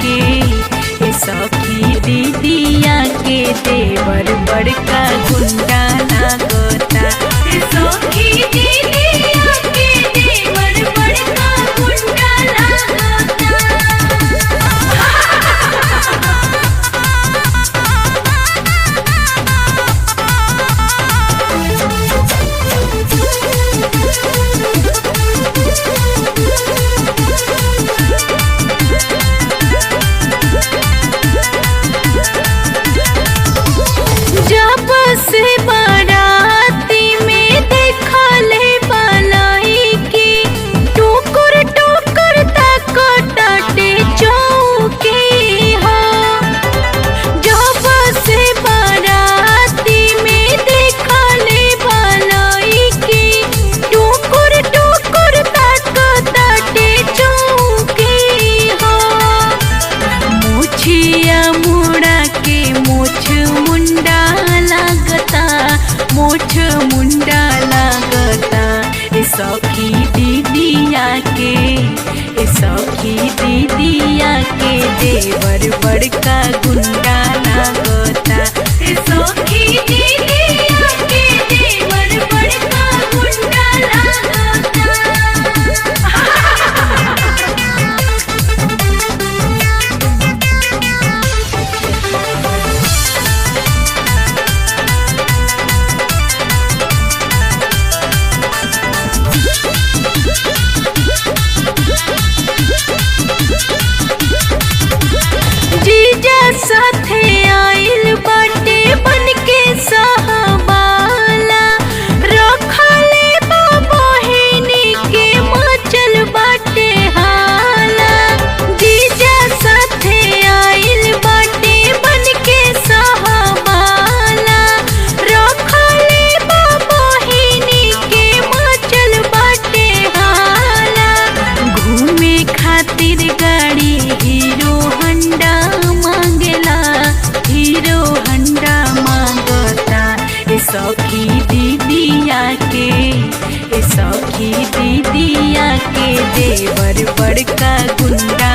के ए सखी दीदिया के देवर बड़का गुंडा लागता। ए सखी दीदिया के देवर बड़का गुंडा लागता। जब से बाराती में देखले बनाई की टुकुर टुकुर तक टाटे चौकी हो। जब से बाराती में देखले बनाई की टुकुर टुकुर तक टाटे चौकी हो। मुछिया मुड़ा के मुछ मुंडा लागता, मुछ मुंडा लागता। ए सखी दीदिया के ए सखी दीदिया के देवर बड़का गुंडा लागता। ए सखी दीदिया के देवर बड़का गुंडा लागता। जीजा साथे आइल बाटे बनके सहबाला। रखले बा बहिनी के मचल बाटे हाला। जीजा साथे आइल बाटे बनके सहबाला। रखले बा बहिनी के मचल बाटे हाला। घूमे खातिर गाड़ी हीरो हंडा मांगेला, हीरो हंडा मांगता। ए सखी दीदिया के ए सखी दीदिया के देवर बड़का गुंडा